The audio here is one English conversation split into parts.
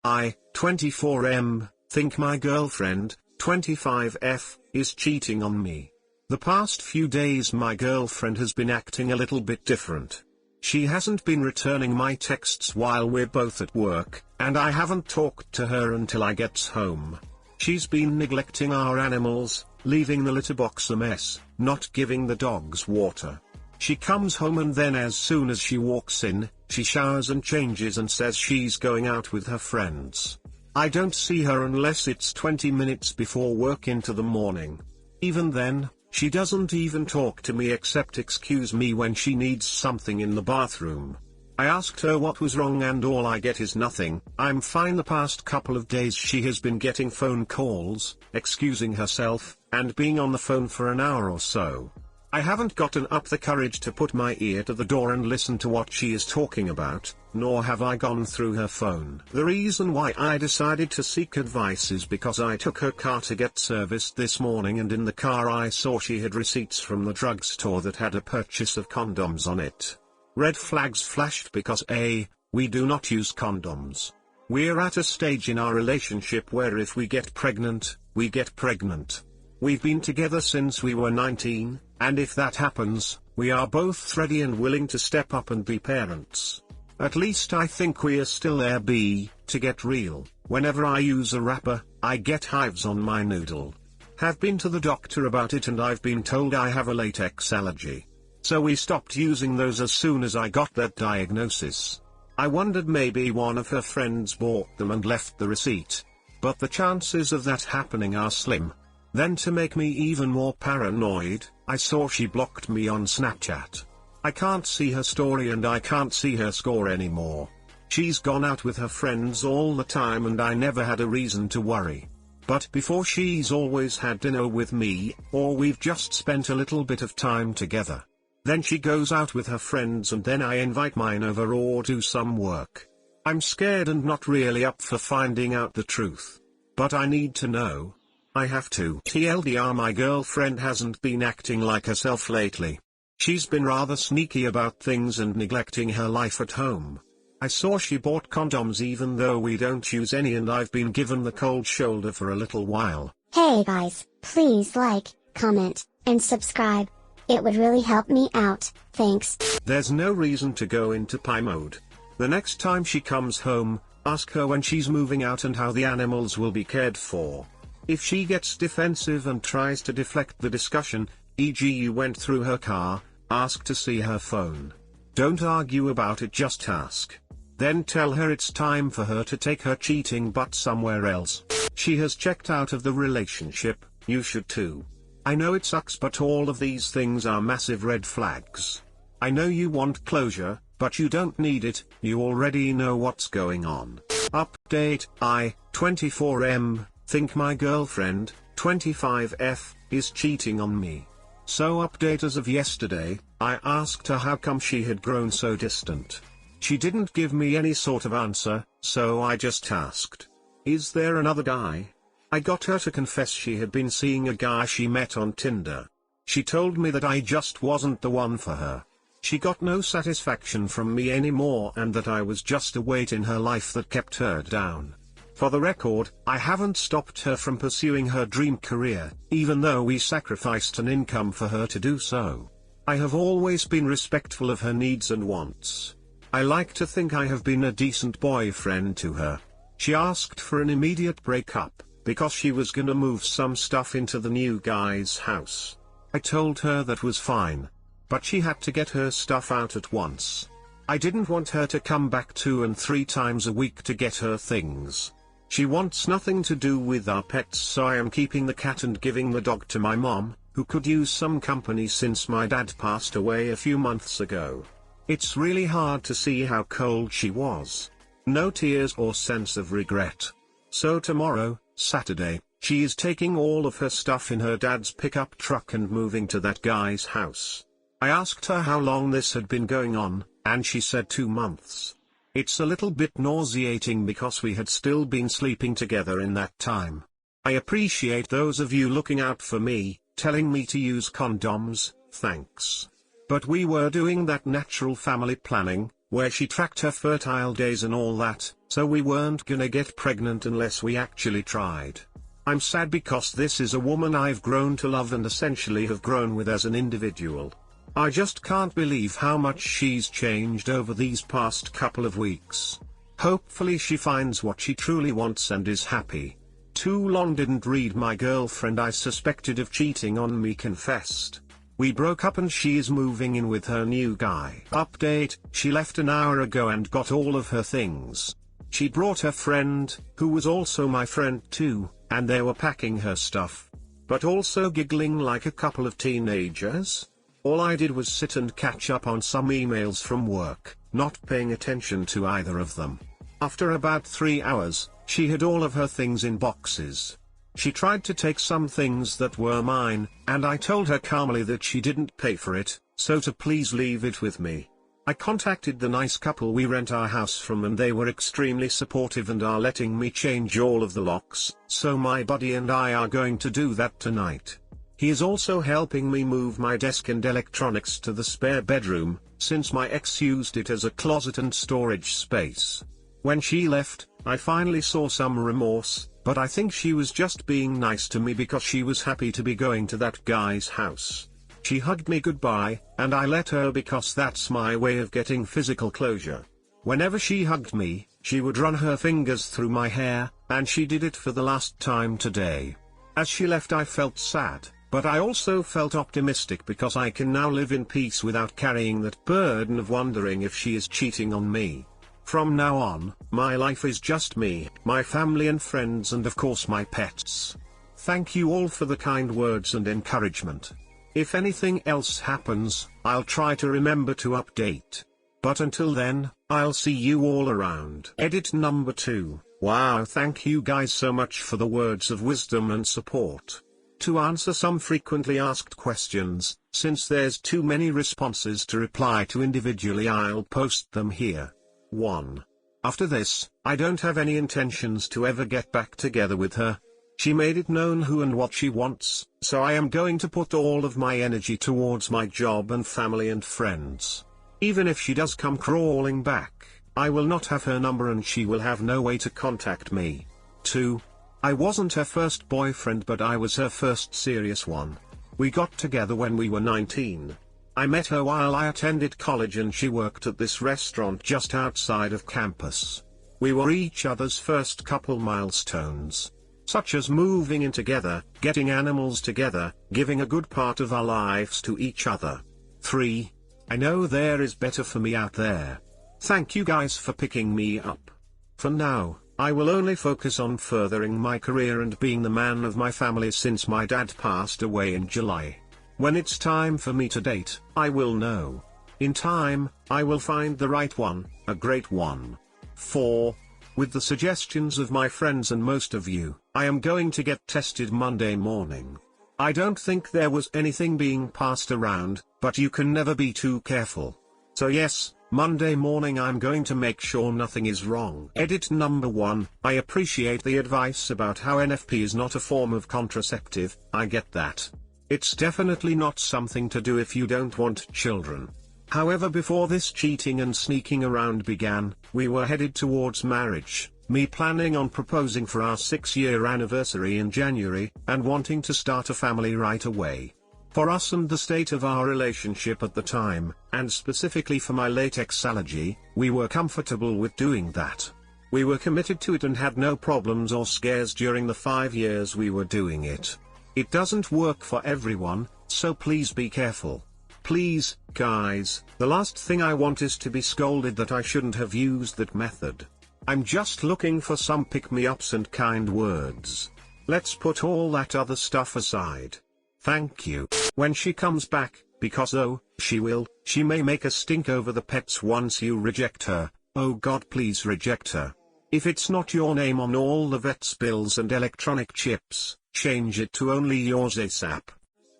I, 24M, think my girlfriend, 25F, is cheating on me. The past few days my girlfriend has been acting a little bit different. She hasn't been returning my texts while we're both at work, and I haven't talked to her until I gets home. She's been neglecting our animals, leaving the litter box a mess, not giving the dogs water. She comes home and then as soon as she walks in, she showers and changes and says she's going out with her friends. I don't see her unless it's 20 minutes before work into the morning. Even then, she doesn't even talk to me except excuse me when she needs something in the bathroom. I asked her what was wrong and all I get is nothing. I'm fine. The past couple of days she has been getting phone calls, excusing herself, and being on the phone for an hour or so. I haven't gotten up the courage to put my ear to the door and listen to what she is talking about, nor have I gone through her phone. The reason why I decided to seek advice is because I took her car to get serviced this morning and in the car I saw she had receipts from the drugstore that had a purchase of condoms on it. Red flags flashed because A, we do not use condoms. We're at a stage in our relationship where if we get pregnant, we get pregnant. We've been together since we were 19, and if that happens, we are both ready and willing to step up and be parents. At least I think we are still there. B, to get real, whenever I use a wrapper, I get hives on my noodle. Have been to the doctor about it and I've been told I have a latex allergy. So we stopped using those as soon as I got that diagnosis. I wondered maybe one of her friends bought them and left the receipt. But the chances of that happening are slim. Then to make me even more paranoid, I saw she blocked me on Snapchat. I can't see her story and I can't see her score anymore. She's gone out with her friends all the time and I never had a reason to worry. But before she's always had dinner with me, or we've just spent a little bit of time together. Then she goes out with her friends and then I invite mine over or do some work. I'm scared and not really up for finding out the truth. But I need to know. I have to. TLDR, my girlfriend hasn't been acting like herself lately. She's been rather sneaky about things and neglecting her life at home. I saw she bought condoms even though we don't use any and I've been given the cold shoulder for a little while. Hey guys, please like, comment, and subscribe. It would really help me out, thanks. There's no reason to go into pie mode. The next time she comes home, ask her when she's moving out and how the animals will be cared for. If she gets defensive and tries to deflect the discussion, e.g. you went through her car, ask to see her phone. Don't argue about it, just ask. Then tell her it's time for her to take her cheating butt somewhere else. She has checked out of the relationship, you should too. I know it sucks but all of these things are massive red flags. I know you want closure, but you don't need it, you already know what's going on. Update, I, 24M, think my girlfriend, 25F, is cheating on me. So update as of yesterday, I asked her how come she had grown so distant. She didn't give me any sort of answer, so I just asked, is there another guy? I got her to confess she had been seeing a guy she met on Tinder. She told me that I just wasn't the one for her. She got no satisfaction from me anymore and that I was just a weight in her life that kept her down. For the record, I haven't stopped her from pursuing her dream career, even though we sacrificed an income for her to do so. I have always been respectful of her needs and wants. I like to think I have been a decent boyfriend to her. She asked for an immediate breakup, because she was gonna move some stuff into the new guy's house. I told her that was fine. But she had to get her stuff out at once. I didn't want her to come back 2 and 3 times a week to get her things. She wants nothing to do with our pets, so I am keeping the cat and giving the dog to my mom, who could use some company since my dad passed away a few months ago. It's really hard to see how cold she was. No tears or sense of regret. So tomorrow, Saturday, she is taking all of her stuff in her dad's pickup truck and moving to that guy's house. I asked her how long this had been going on, and she said 2 months. It's a little bit nauseating because we had still been sleeping together in that time. I appreciate those of you looking out for me, telling me to use condoms, thanks. But we were doing that natural family planning, where she tracked her fertile days and all that, so we weren't gonna get pregnant unless we actually tried. I'm sad because this is a woman I've grown to love and essentially have grown with as an individual. I just can't believe how much she's changed over these past couple of weeks. Hopefully she finds what she truly wants and is happy. Too long didn't read my girlfriend I suspected of cheating on me confessed. We broke up and she is moving in with her new guy. Update, she left an hour ago and got all of her things. She brought her friend, who was also my friend too, and they were packing her stuff. But also giggling like a couple of teenagers. All I did was sit and catch up on some emails from work, not paying attention to either of them. After about 3 hours, she had all of her things in boxes. She tried to take some things that were mine, and I told her calmly that she didn't pay for it, so to please leave it with me. I contacted the nice couple we rent our house from and they were extremely supportive and are letting me change all of the locks, so my buddy and I are going to do that tonight. He is also helping me move my desk and electronics to the spare bedroom, since my ex used it as a closet and storage space. When she left, I finally saw some remorse, but I think she was just being nice to me because she was happy to be going to that guy's house. She hugged me goodbye, and I let her because that's my way of getting physical closure. Whenever she hugged me, she would run her fingers through my hair, and she did it for the last time today. As she left I felt sad, but I also felt optimistic because I can now live in peace without carrying that burden of wondering if she is cheating on me. From now on, my life is just me, my family and friends and of course my pets. Thank you all for the kind words and encouragement. If anything else happens, I'll try to remember to update. But until then, I'll see you all around. Edit number 2. Wow, thank you guys so much for the words of wisdom and support. To answer some frequently asked questions, since there's too many responses to reply to individually, I'll post them here. 1. After this, I don't have any intentions to ever get back together with her. She made it known who and what she wants, so I am going to put all of my energy towards my job and family and friends. Even if she does come crawling back, I will not have her number and she will have no way to contact me. 2. I wasn't her first boyfriend but I was her first serious one. We got together when we were 19. I met her while I attended college and she worked at this restaurant just outside of campus. We were each other's first couple milestones, such as moving in together, getting animals together, giving a good part of our lives to each other. 3. I know there is better for me out there. Thank you guys for picking me up. For now, I will only focus on furthering my career and being the man of my family since my dad passed away in July. When it's time for me to date, I will know. In time, I will find the right one, a great one. 4. With the suggestions of my friends and most of you, I am going to get tested Monday morning. I don't think there was anything being passed around, but you can never be too careful. So yes, Monday morning I'm going to make sure nothing is wrong. Edit number 1. I appreciate the advice about how NFP is not a form of contraceptive. I get that. It's definitely not something to do if you don't want children. However, before this cheating and sneaking around began, we were headed towards marriage, me planning on proposing for our 6-year anniversary in January, and wanting to start a family right away. For us and the state of our relationship at the time, and specifically for my latex allergy, we were comfortable with doing that. We were committed to it and had no problems or scares during the 5 years we were doing it. It doesn't work for everyone, so please be careful. Please, guys, the last thing I want is to be scolded that I shouldn't have used that method. I'm just looking for some pick-me-ups and kind words. Let's put all that other stuff aside. Thank you. When she comes back, because she will, she may make a stink over the pets once you reject her. Oh God, please reject her. If it's not your name on all the vet's bills and electronic chips, change it to only yours ASAP.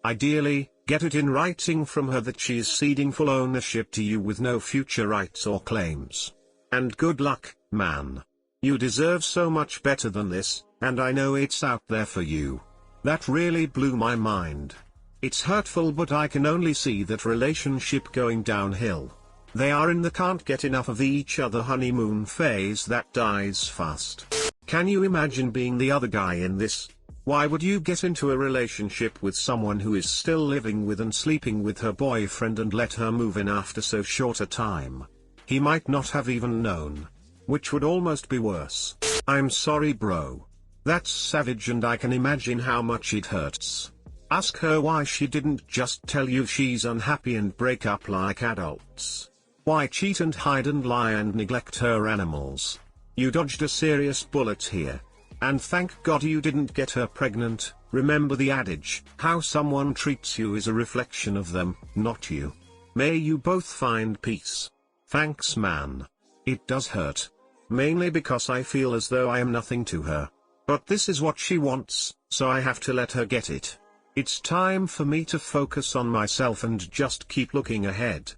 Ideally, get it in writing from her that she is ceding full ownership to you with no future rights or claims. And good luck, man. You deserve so much better than this, and I know it's out there for you. That really blew my mind. It's hurtful, but I can only see that relationship going downhill. They are in the can't get enough of each other honeymoon phase that dies fast. Can you imagine being the other guy in this? Why would you get into a relationship with someone who is still living with and sleeping with her boyfriend and let her move in after so short a time? He might not have even known. Which would almost be worse. I'm sorry bro. That's savage and I can imagine how much it hurts. Ask her why she didn't just tell you she's unhappy and break up like adults. Why cheat and hide and lie and neglect her animals? You dodged a serious bullet here. And thank God you didn't get her pregnant. Remember the adage, how someone treats you is a reflection of them, not you. May you both find peace. Thanks man. It does hurt. Mainly because I feel as though I am nothing to her. But this is what she wants, so I have to let her get it. It's time for me to focus on myself and just keep looking ahead.